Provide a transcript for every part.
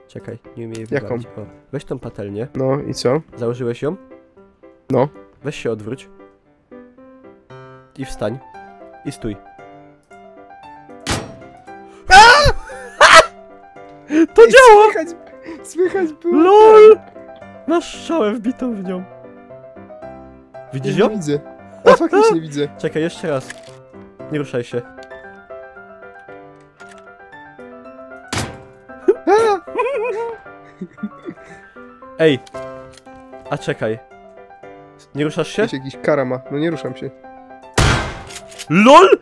Czekaj, nie umiem jej Jaką? wybrać. O, weź tą patelnię. No i co? Założyłeś ją? No. Weź się odwróć. I wstań. I stój. To Ej, działa! Słychać było. LOL! Masz strzałę wbitą w nią. Widzisz Ja ją? nie widzę. A faktycznie widzę. Czekaj, jeszcze raz. Nie ruszaj się. Ej! A czekaj. Nie ruszasz się? Wiesz, jakiś karama. No nie ruszam się. LOL!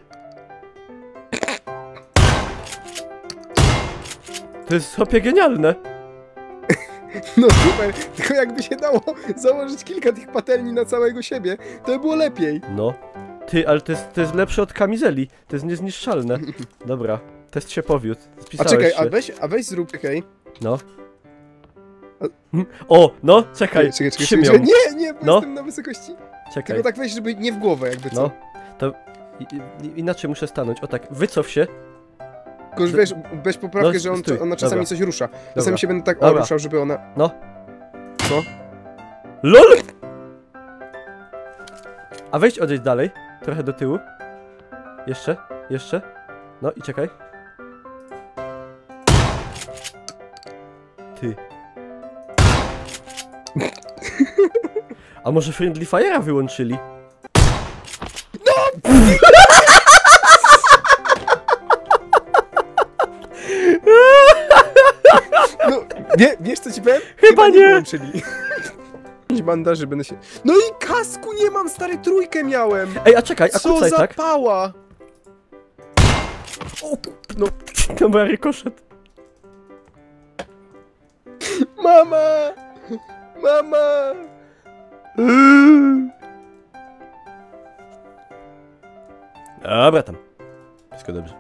To jest chłopie genialne. No super, tylko jakby się dało założyć kilka tych patelni na całego siebie, to by było lepiej. No. Ty, ale to jest lepsze od kamizeli. To jest niezniszczalne. Dobra. Test się powiódł. A Spisałeś czekaj, się. a weź zrób, czekaj. No. O, no, czekaj. Czekaj. Nie, bo No. jestem na wysokości. Czekaj. Tylko tak weź, żeby nie w głowę jakby co. No. To inaczej muszę stanąć. O tak, wycof się. Tylko już wiesz, weź poprawkę, No, że stój. ona czasami Dobra. coś rusza. Dobra. Czasami się będę tak Dobra. ruszał, żeby ona... No. Co? LOL! A wejdź odejdź dalej. Trochę do tyłu. Jeszcze. No i czekaj. Ty. A może Friendly Fire'a wyłączyli? No, wiesz co ci powiem? Chyba nie. Wyłączyli. Bandaży będę się... No i kasku nie mam, stary, trójkę miałem! Ej, a czekaj, a Co kucaj za tak? pała! O, no, to był rykoszet. Mama! Mama! Dobra tam. Wszystko dobrze.